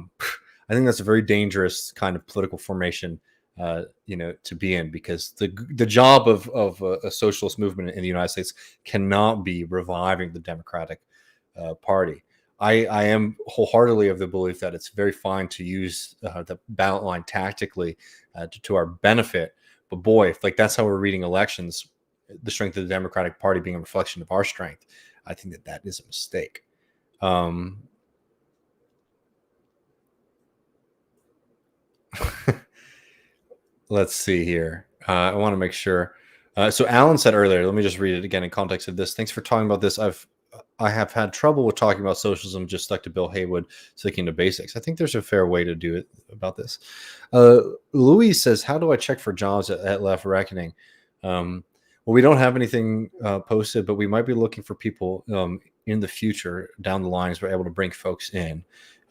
think that's a very dangerous kind of political formation, to be in, because the job of a socialist movement in the United States cannot be reviving the Democratic party. I am wholeheartedly of the belief that it's very fine to use the ballot line tactically to our benefit. But boy, if that's how we're reading elections, the strength of the Democratic Party being a reflection of our strength, I think that is a mistake. Let's see here. I want to make sure. So Alan said earlier, let me just read it again in context of this. Thanks for talking about this. I have had trouble with talking about socialism, just stuck to Bill Haywood, sticking to basics. I think there's a fair way to do it about this. Louis says, how do I check for jobs at Left Reckoning? Well, we don't have anything posted, but we might be looking for people in the future down the line as we're able to bring folks in.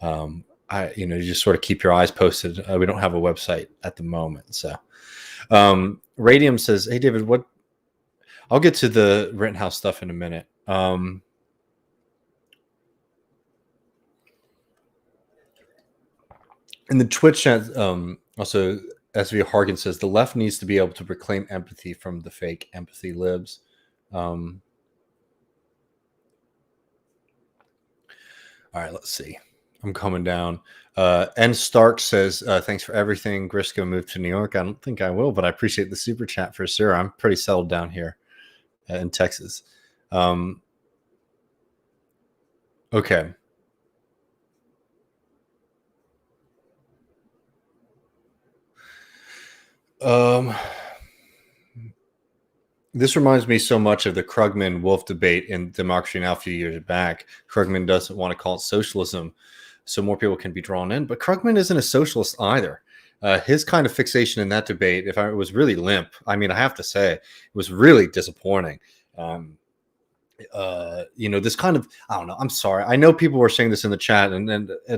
You just sort of keep your eyes posted. We don't have a website at the moment. So Radium says, hey, David, I'll get to the Rittenhouse stuff in a minute. In the Twitch chat, also SV Hargan says the left needs to be able to reclaim empathy from the fake empathy libs. All right, let's see. I'm coming down. N. Stark says, thanks for everything. Griscom moved to New York. I don't think I will, but I appreciate the super chat for sure. I'm pretty settled down here in Texas. Okay. This reminds me so much of the Krugman-Wolf debate in Democracy Now! A few years back. Krugman doesn't want to call it socialism so more people can be drawn in, but Krugman isn't a socialist either. His kind of fixation in that debate, it was really limp. I mean, I have to say, it was really disappointing. This kind of, I don't know, I'm sorry. I know people were saying this in the chat, and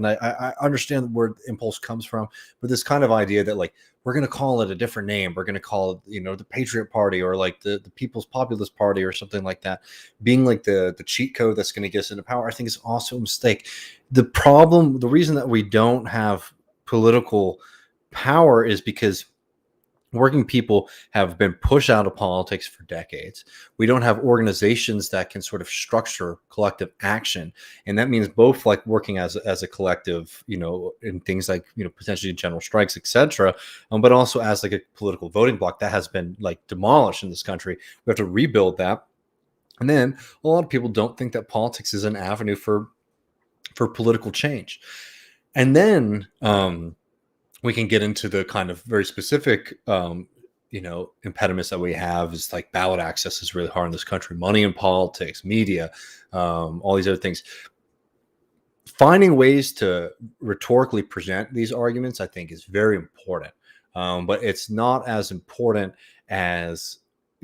I understand where impulse comes from, but this kind of idea that we're going to call it a different name. We're going to call it, the Patriot Party or the People's Populist Party or something like that, being the cheat code that's going to get us into power, I think is also a mistake. The reason that we don't have political power is because working people have been pushed out of politics for decades. We don't have organizations that can sort of structure collective action. And that means both working as a collective, in things like, potentially general strikes, etc. But also as a political voting bloc that has been demolished in this country. We have to rebuild that. And then a lot of people don't think that politics is an avenue for political change. And then, we can get into the kind of very specific, impediments that we have is ballot access is really hard in this country, money in politics, media, all these other things. Finding ways to rhetorically present these arguments, I think, is very important. But it's not as important as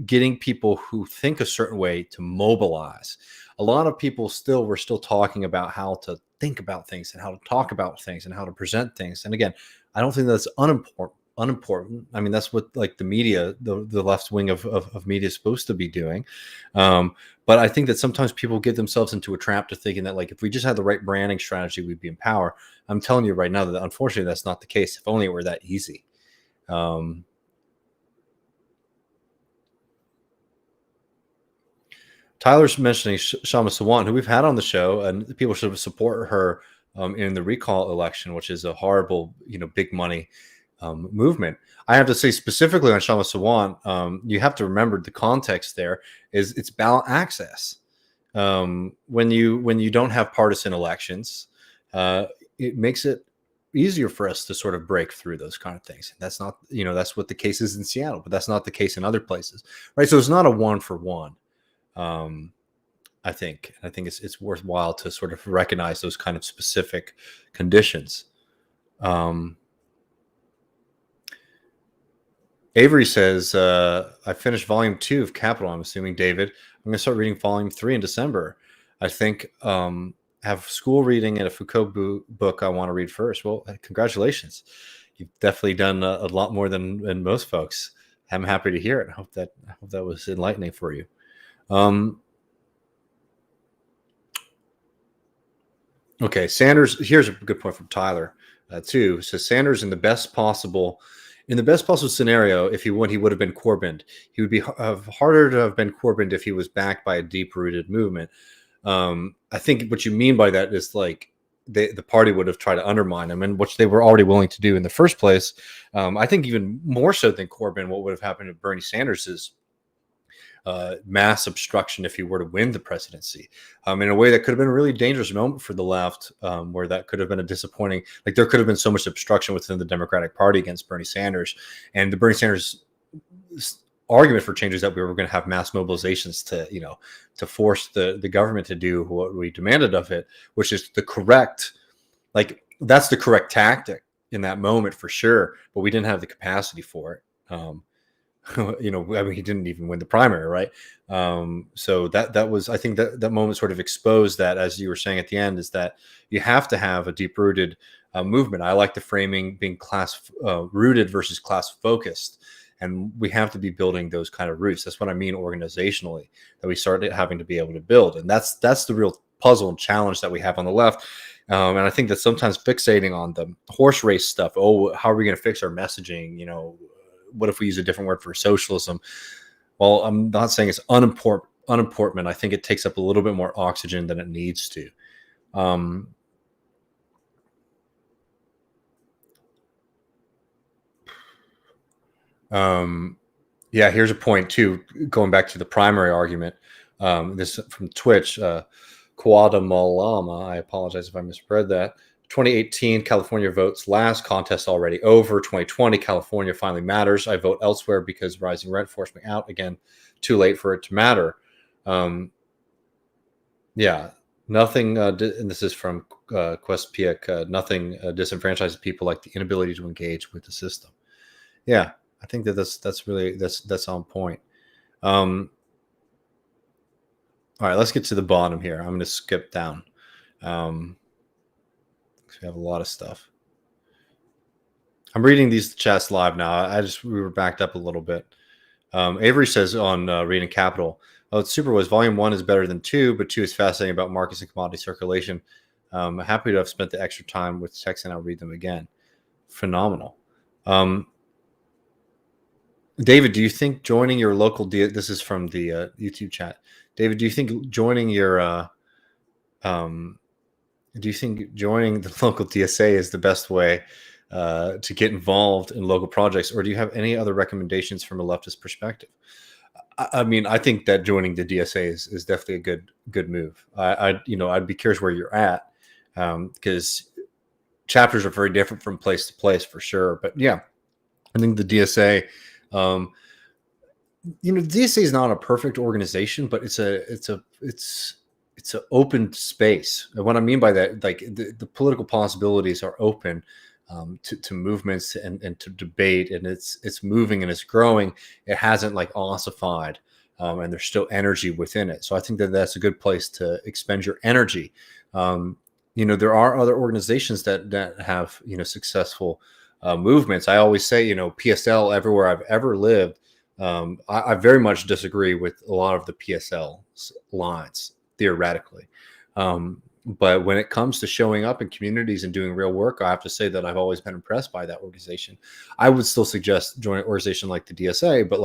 getting people who think a certain way to mobilize. A lot of people we're still talking about how to think about things and how to talk about things and how to present things. And again, I don't think that's unimportant. I mean, that's what the media, the left wing of media is supposed to be doing. But I think that sometimes people get themselves into a trap to thinking that if we just had the right branding strategy, we'd be in power. I'm telling you right now that unfortunately that's not the case. If only it were that easy. Tyler's mentioning Shama Sawant, who we've had on the show, and people should support her in the recall election, which is a horrible, big money movement. I have to say specifically on Shama Sawant, you have to remember the context there is it's ballot access. When you don't have partisan elections, it makes it easier for us to sort of break through those kind of things. That's not, that's what the case is in Seattle, but that's not the case in other places, right? So it's not a 1-for-1. I think it's worthwhile to sort of recognize those kind of specific conditions. Avery says, I finished volume 2 of Capital, I'm assuming, David. I'm going to start reading volume 3 in December. I think have school reading and a Foucault book I want to read first. Well, congratulations. You've definitely done a lot more than most folks. I'm happy to hear it. I hope that was enlightening for you. Okay, Sanders. Here's a good point from Tyler too. So Sanders in the best possible scenario, if he would have been Corbyned. He would be harder to have been Corbyned if he was backed by a deep-rooted movement. I think what you mean by that is like the party would have tried to undermine him, and which they were already willing to do in the first place. I think even more so than Corbyn, what would have happened to Bernie Sanders is mass obstruction if he were to win the presidency, in a way that could have been a really dangerous moment for the left, where that could have been a disappointing, like there could have been so much obstruction within the Democratic Party against Bernie Sanders. And the Bernie Sanders argument for change is that we were going to have mass mobilizations to force the government to do what we demanded of it, which is the correct, like that's the correct tactic in that moment for sure, but we didn't have the capacity for it. I mean, he didn't even win the primary, right? So that was, I think that moment sort of exposed that, as you were saying at the end, is that you have to have a deep rooted movement. I like the framing being class rooted versus class focused, and we have to be building those kind of roots. That's what I mean organizationally, that we started having to be able to build, and that's the real puzzle and challenge that we have on the left. And I think that sometimes fixating on the horse race stuff, oh, how are we going to fix our messaging? What if we use a different word for socialism? Well, I'm not saying it's unimportant. I think it takes up a little bit more oxygen than it needs to. Yeah, here's a point too, going back to the primary argument. This from Twitch, Quadamalama. I apologize if I misread that. 2018 California votes last, contest already over. 2020 California finally matters. I vote elsewhere because rising rent forced me out again. Too late for it to matter. Yeah, nothing. And this is from Questpiak. Nothing disenfranchises people like the inability to engage with the system. Yeah, I think that's really on point. All right, let's get to the bottom here. I'm going to skip down. We have a lot of stuff. I'm reading these chats live now. We were backed up a little bit. Avery says on Reading Capital, oh, it's super was volume 1 is better than 2, but 2 is fascinating about markets and commodity circulation. Happy to have spent the extra time with text, and I'll read them again. Phenomenal. David, do you think joining your local this is from the YouTube chat. David, do you think joining your do you think joining the local DSA is the best way to get involved in local projects, or do you have any other recommendations from a leftist perspective? I mean, I think that joining the DSA is definitely a good move. I'd be curious where you're at, because chapters are very different from place to place for sure. But yeah, I think the DSA, the DSA is not a perfect organization, but it's an open space. And what I mean by that, like the political possibilities are open to movements and to debate, and it's moving and it's growing. It hasn't like ossified, and there's still energy within it. So I think that that's a good place to expend your energy. There are other organizations that have successful movements. I always say, PSL everywhere I've ever lived. I very much disagree with a lot of the PSL lines theoretically. But when it comes to showing up in communities and doing real work, I have to say that I've always been impressed by that organization. I would still suggest joining an organization like the DSA, but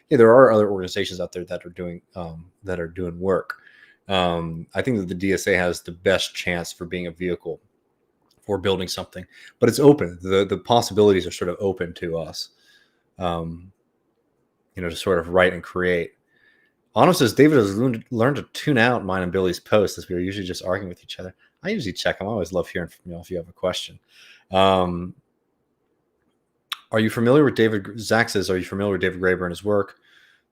there are other organizations out there that are doing work. I think that the DSA has the best chance for being a vehicle for building something, but it's open. The possibilities are sort of open to us, to sort of write and create. Anna says, David has learned to tune out mine and Billy's posts, as we are usually just arguing with each other. I usually check them. I always love hearing from you if you have a question. Are you familiar with David? Zach says, are you familiar with David Graeber and his work?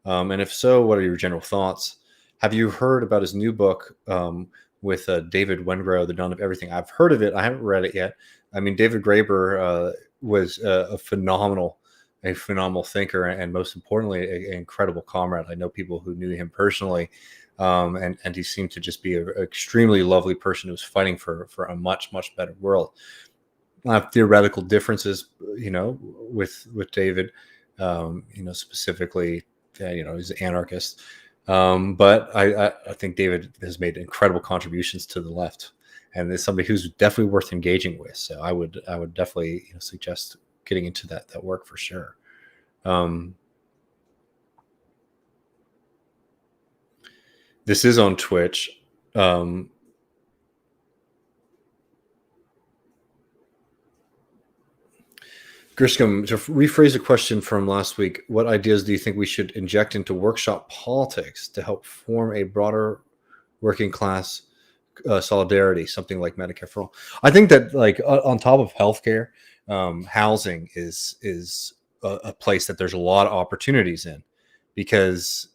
And if so, what are your general thoughts? Have you heard about his new book with David Wengrow, The Dawn of Everything? I've heard of it. I haven't read it yet. I mean, David Graeber was a phenomenal thinker, and most importantly, an incredible comrade. I know people who knew him personally, and he seemed to just be an extremely lovely person who was fighting for a much, much better world. I have theoretical differences, with David, specifically, he's an anarchist. But I think David has made incredible contributions to the left, and is somebody who's definitely worth engaging with. So I would definitely suggest getting into that work for sure. This is on Twitch. Um, Griscom, to rephrase a question from last week, what ideas do you think we should inject into workshop politics to help form a broader working class solidarity, something like Medicare for all? I think that, like, on top of healthcare, housing is a place that there's a lot of opportunities in, because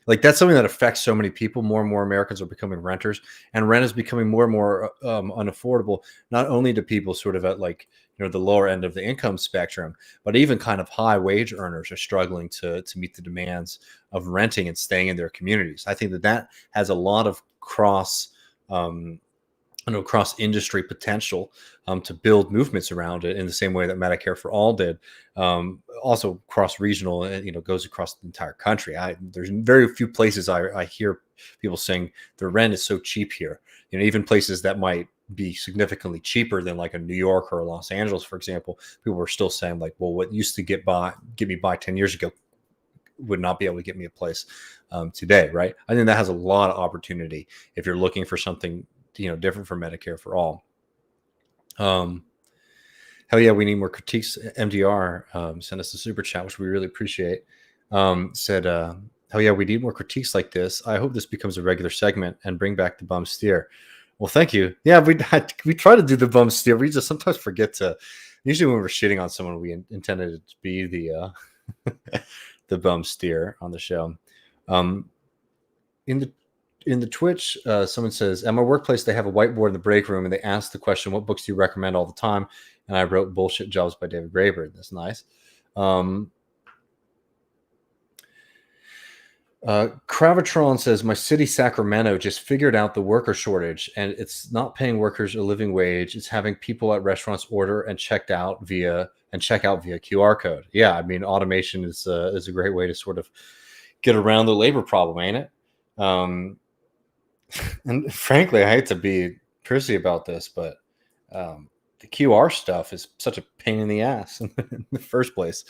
like, that's something that affects so many people. More and more Americans are becoming renters, and rent is becoming more and more unaffordable, not only to people sort of at, like, the lower end of the income spectrum, but even kind of high wage earners are struggling to meet the demands of renting and staying in their communities. I think that that has a lot of um, cross industry potential, to build movements around it in the same way that Medicare for all did. Also cross regional, and goes across the entire country. There's very few places I hear people saying the rent is so cheap here. Even places that might be significantly cheaper than, like, a New York or a Los Angeles, for example, people are still saying, like, well, what used to get me by 10 years ago would not be able to get me a place today, right? I think that has a lot of opportunity if you're looking for something different from Medicare for all. Hell yeah, we need more critiques. MDR sent us a super chat, which we really appreciate. Said, hell yeah, we need more critiques like this. I hope this becomes a regular segment and bring back the bum steer. Well, thank you. Yeah, we try to do the bum steer. We just sometimes forget to. Usually, when we're shitting on someone, we intended it to be the the bum steer on the show. In the Twitch, someone says, at my workplace, they have a whiteboard in the break room, and they ask the question, what books do you recommend all the time? And I wrote Bullshit Jobs by David Graeber. That's nice. Cravitron says, my city, Sacramento, just figured out the worker shortage, and it's not paying workers a living wage. It's having people at restaurants order and check out via QR code. Yeah, I mean, automation is a great way to sort of get around the labor problem, ain't it? And frankly, I hate to be prissy about this, but the QR stuff is such a pain in the ass in the first place,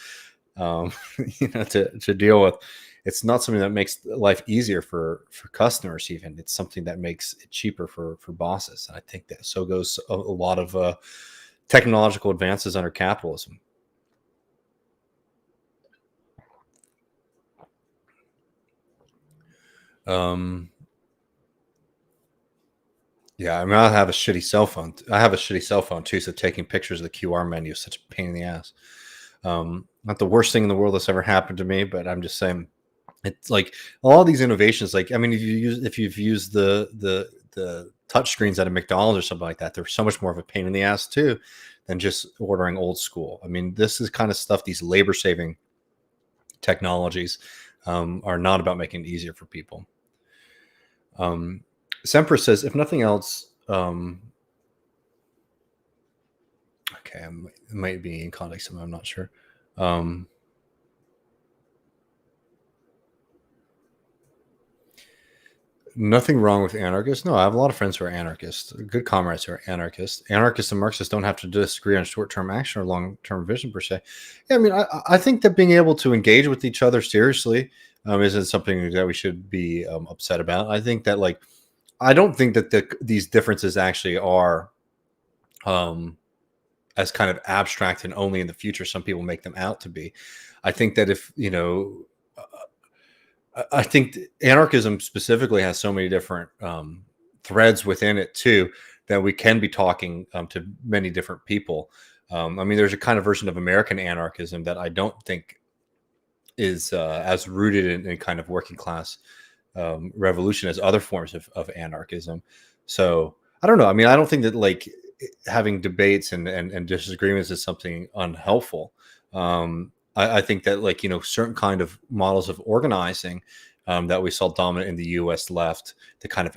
to deal with. It's not something that makes life easier for customers. Even it's something that makes it cheaper for bosses. And I think that so goes a lot of technological advances under capitalism. Yeah, I mean, I have a shitty cell phone. I have a shitty cell phone too, so taking pictures of the QR menu is such a pain in the ass. Not the worst thing in the world that's ever happened to me, but I'm just saying, it's like all these innovations. Like, I mean, if you've used the touch screens at a McDonald's or something like that, they're so much more of a pain in the ass too than just ordering old school. I mean, this is kind of stuff. These labor saving technologies are not about making it easier for people. Semper says, if nothing else, okay, it might be in context, I'm not sure. Nothing wrong with anarchists. No, I have a lot of friends who are anarchists, good comrades who are anarchists. Anarchists and Marxists don't have to disagree on short-term action or long-term vision per se. Yeah, I mean, I think that being able to engage with each other seriously isn't something that we should be upset about. I think that, like, I don't think that these differences actually are as kind of abstract and only in the future some people make them out to be. I think that if, I think anarchism specifically has so many different threads within it too, that we can be talking to many different people. I mean, there's a kind of version of American anarchism that I don't think is as rooted in kind of working class revolution as other forms of anarchism. So I don't know. I mean, I don't think that, like, having debates and disagreements is something unhelpful. I think that, like, certain kind of models of organizing that we saw dominant in the U.S. left, the kind of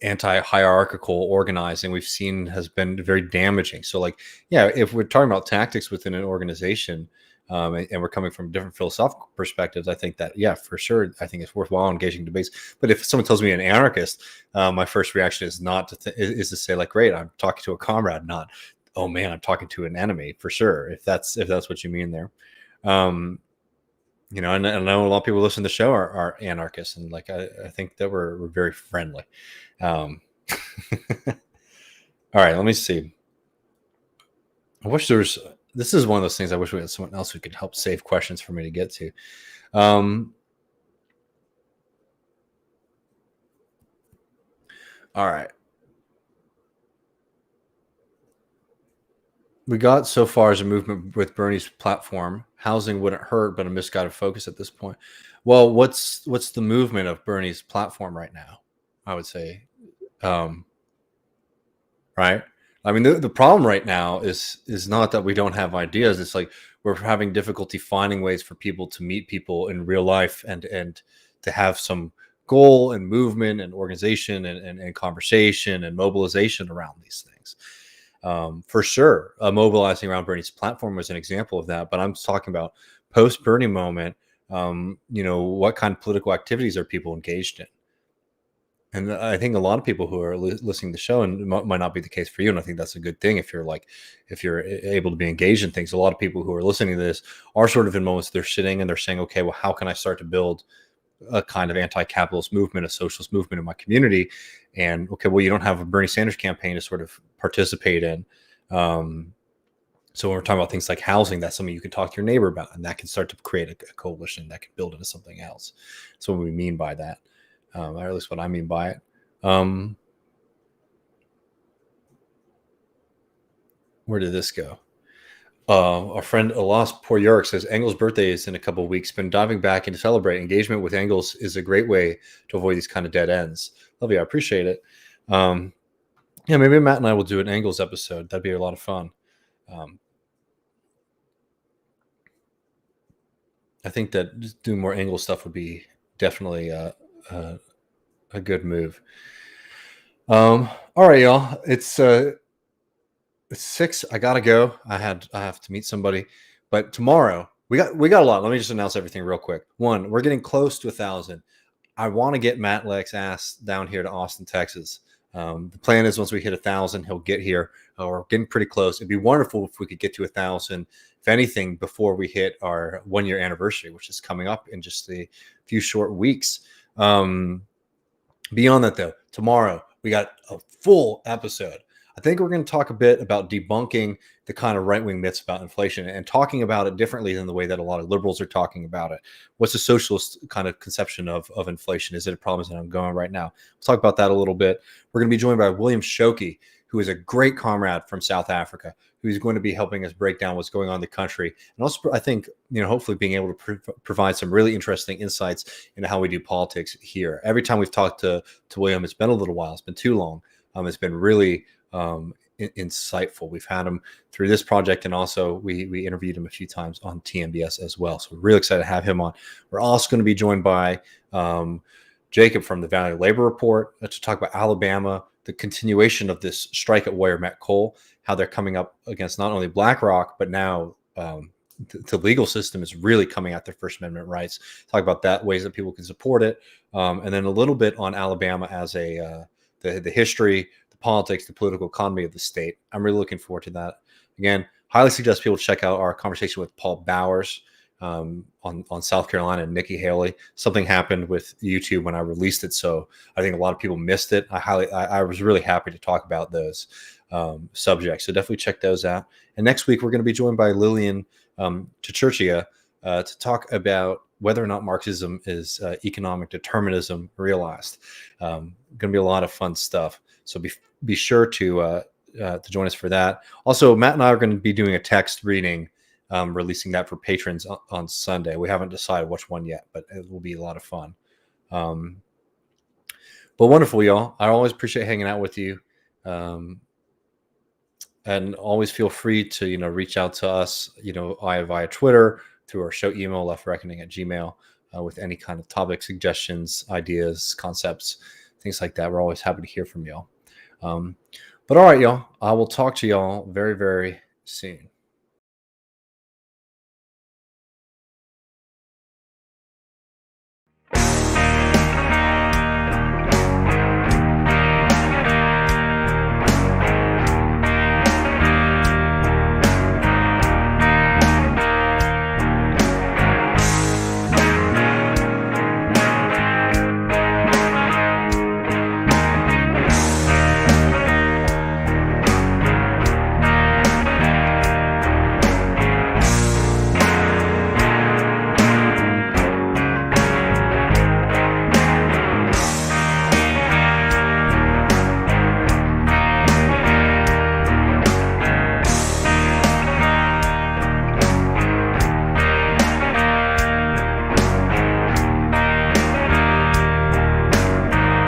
anti-hierarchical organizing we've seen has been very damaging. So, like, yeah, if we're talking about tactics within an organization, and we're coming from different philosophical perspectives, I think that, yeah, for sure, I think it's worthwhile engaging debates. But if someone tells me an anarchist, my first reaction is not to say, like, great, I'm talking to a comrade, not, oh man, I'm talking to an enemy, for sure. If that's what you mean there. And I know a lot of people listening to the show are anarchists, and like I think that we're very friendly. All right, let me see. I wish there was. This is one of those things I wish we had someone else who could help save questions for me to get to. All right. We got so far as a movement with Bernie's platform. Housing wouldn't hurt, but a misguided focus at this point. Well, what's the movement of Bernie's platform right now? I would say, right? I mean, the problem right now is not that we don't have ideas. It's like we're having difficulty finding ways for people to meet people in real life and to have some goal and movement and organization and conversation and mobilization around these things. For sure, mobilizing around Bernie's platform was an example of that. But I'm talking about post Bernie moment. What kind of political activities are people engaged in? And I think a lot of people who are listening to the show, and it might not be the case for you, and I think that's a good thing if you're able to be engaged in things. A lot of people who are listening to this are sort of in moments they're sitting and they're saying, okay, well, how can I start to build a kind of anti-capitalist movement, a socialist movement in my community? And okay, well, you don't have a Bernie Sanders campaign to sort of participate in. So when we're talking about things like housing, that's something you can talk to your neighbor about, and that can start to create a coalition that can build into something else. That's what we mean by that. Or at least what I mean by it. Where did this go? Our friend Alas Poryark says Engels' birthday is in a couple of weeks. Been diving back and to celebrate. Engagement with Engels is a great way to avoid these kind of dead ends. Love you. I appreciate it. Maybe Matt and I will do an Engels episode. That'd be a lot of fun. I think that just doing more Engels stuff would be definitely a good move. All right, y'all. It's 6. I gotta go. I have to meet somebody, but tomorrow we got a lot. Let me just announce everything real quick. 1, we're getting close to 1,000. I want to get Matt Leck's ass down here to Austin, Texas. The plan is once we hit 1,000, he'll get here. We're getting pretty close. It'd be wonderful if we could get to 1,000. If anything, before we hit our 1-year anniversary, which is coming up in just a few short weeks. Beyond that, though, tomorrow we got a full episode. I think we're going to talk a bit about debunking the kind of right-wing myths about inflation and talking about it differently than the way that a lot of liberals are talking about it. What's the socialist kind of conception of inflation? Is it a problem that I'm going right now? We'll talk about that a little bit. We're going to be joined by William Shoki, who is a great comrade from South Africa, who's going to be helping us break down what's going on in the country. And also, I think, hopefully being able to provide some really interesting insights into how we do politics here. Every time we've talked to William, it's been a little while. It's been too long. It's been really insightful. We've had him through this project, and also we interviewed him a few times on TMBS as well. So we're really excited to have him on. We're also going to be joined by Jacob from the Valley Labor Report to talk about Alabama, the continuation of this strike at Warrior Met Coal, how they're coming up against not only BlackRock, but now the legal system is really coming at their First Amendment rights. Talk about that, ways that people can support it, and then a little bit on Alabama as the history, politics, the political economy of the state. I'm really looking forward to that. Again, highly suggest people check out our conversation with Paul Bowers on South Carolina and Nikki Haley. Something happened with YouTube when I released it, so I think a lot of people missed it. I was really happy to talk about those subjects, so definitely check those out. And next week we're going to be joined by Lillian Tchurchia to talk about whether or not Marxism is economic determinism realized. Going to be a lot of fun stuff. So be sure to join us for that. Also, Matt and I are going to be doing a text reading, releasing that for patrons on Sunday. We haven't decided which one yet, but it will be a lot of fun. But wonderful, y'all. I always appreciate hanging out with you. And always feel free to, reach out to us, via Twitter, through our show email, leftreckoning@gmail, with any kind of topic suggestions, ideas, concepts, things like that. We're always happy to hear from y'all. But all right, y'all, I will talk to y'all very, very soon.